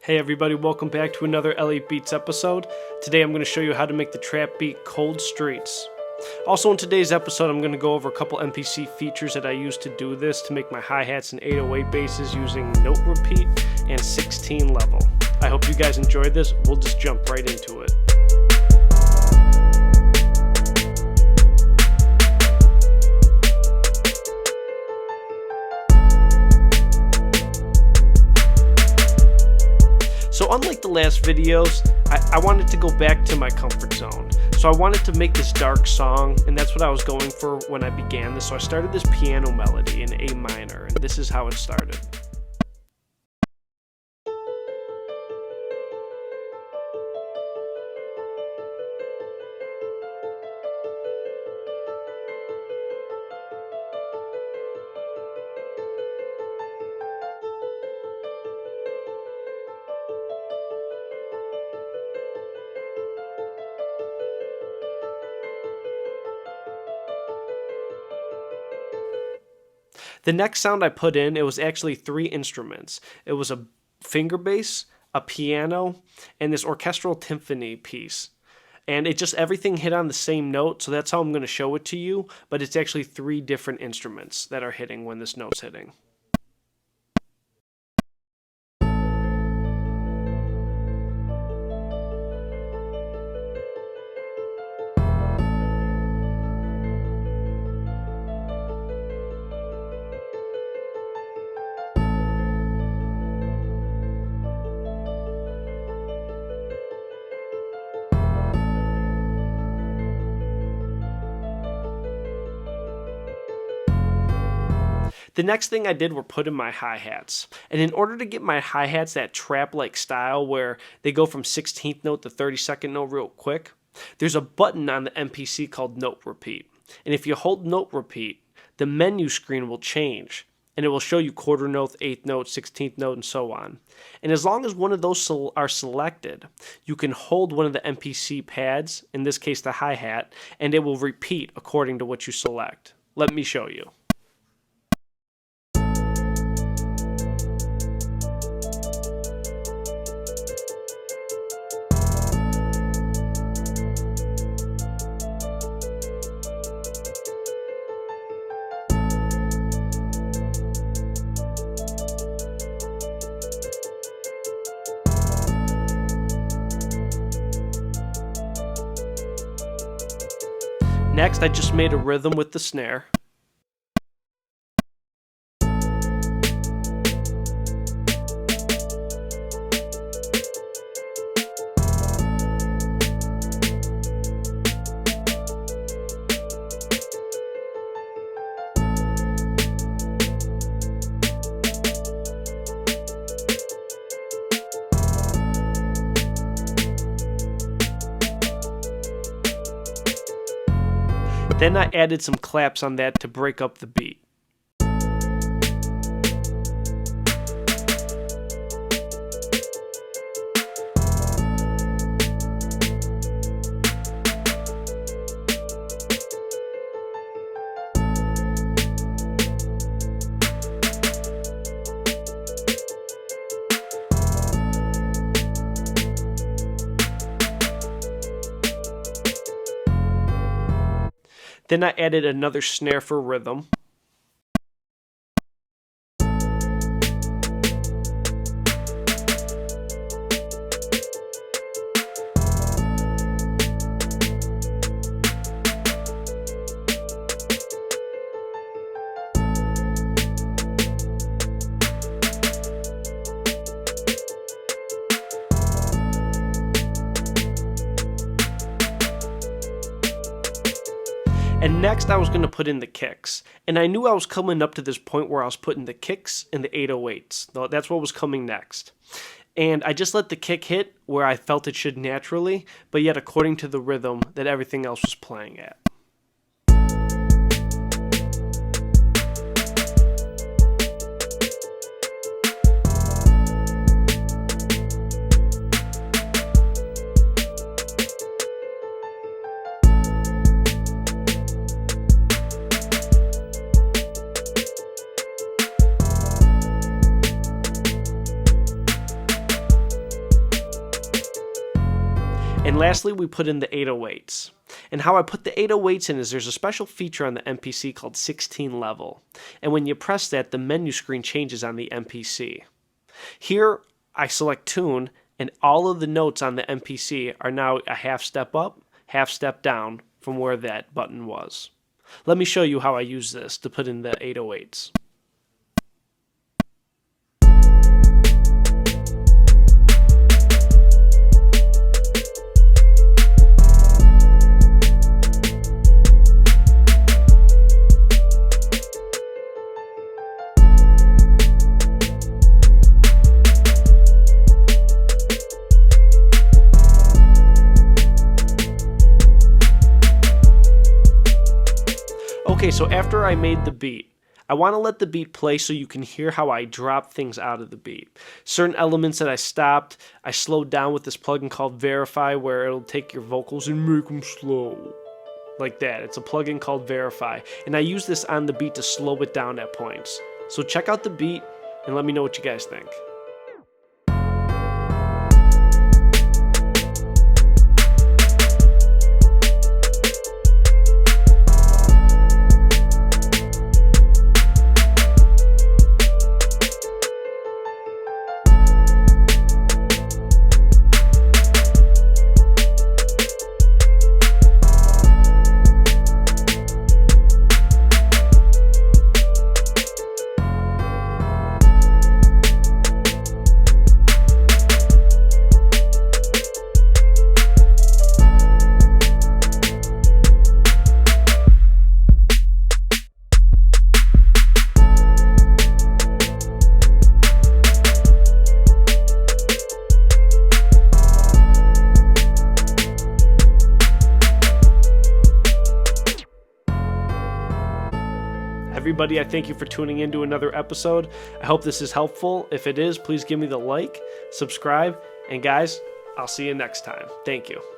Hey everybody, welcome back to another LA Beats episode. Today I'm going to show you how to make the trap beat Cold Streets. Also in today's episode I'm going to go over a couple MPC features that I use to do this to make my hi-hats and 808 basses using note repeat and 16 level. I hope you guys enjoyed this. We'll just jump right into it. So unlike the last videos, I wanted to go back to my comfort zone. So I wanted to make this dark song, and that's what I was going for when I began this. So I started this piano melody in A minor, and this is how it started. The next sound I put in, it was actually 3 instruments. It was a finger bass, a piano, and this orchestral timpani piece. And it just, everything hit on the same note, so that's how I'm going to show it to you, but it's actually 3 different instruments that are hitting when this note's hitting. The next thing I did were put in my hi-hats. And in order to get my hi-hats that trap-like style where they go from 16th note to 32nd note real quick, there's a button on the MPC called Note Repeat. And if you hold Note Repeat, the menu screen will change. And it will show you quarter note, 8th note, 16th note, and so on. And as long as one of those are selected, you can hold one of the MPC pads, in this case the hi-hat, and it will repeat according to what you select. Let me show you. Next, I just made a rhythm with the snare. Then I added some claps on that to break up the beat. Then I added another snare for rhythm. And next I was going to put in the kicks. And I knew I was coming up to this point where I was putting the kicks and the 808s. That's what was coming next. And I just let the kick hit where I felt it should naturally, but yet according to the rhythm that everything else was playing at. And lastly, we put in the 808s. And how I put the 808s in is there's a special feature on the MPC called 16 level. And when you press that, the menu screen changes on the MPC. Here, I select tune, and all of the notes on the MPC are now a half step up, half step down from where that button was. Let me show you how I use this to put in the 808s. Okay, so after I made the beat, I want to let the beat play so you can hear how I drop things out of the beat. Certain elements that I stopped, I slowed down with this plugin called Verify, where it'll take your vocals and make them slow. Like that. It's a plugin called Verify. And I use this on the beat to slow it down at points. So check out the beat and let me know what you guys think. Everybody, I thank you for tuning in to another episode. I hope this is helpful. If it is, please give me the like, subscribe, and guys, I'll see you next time. Thank you.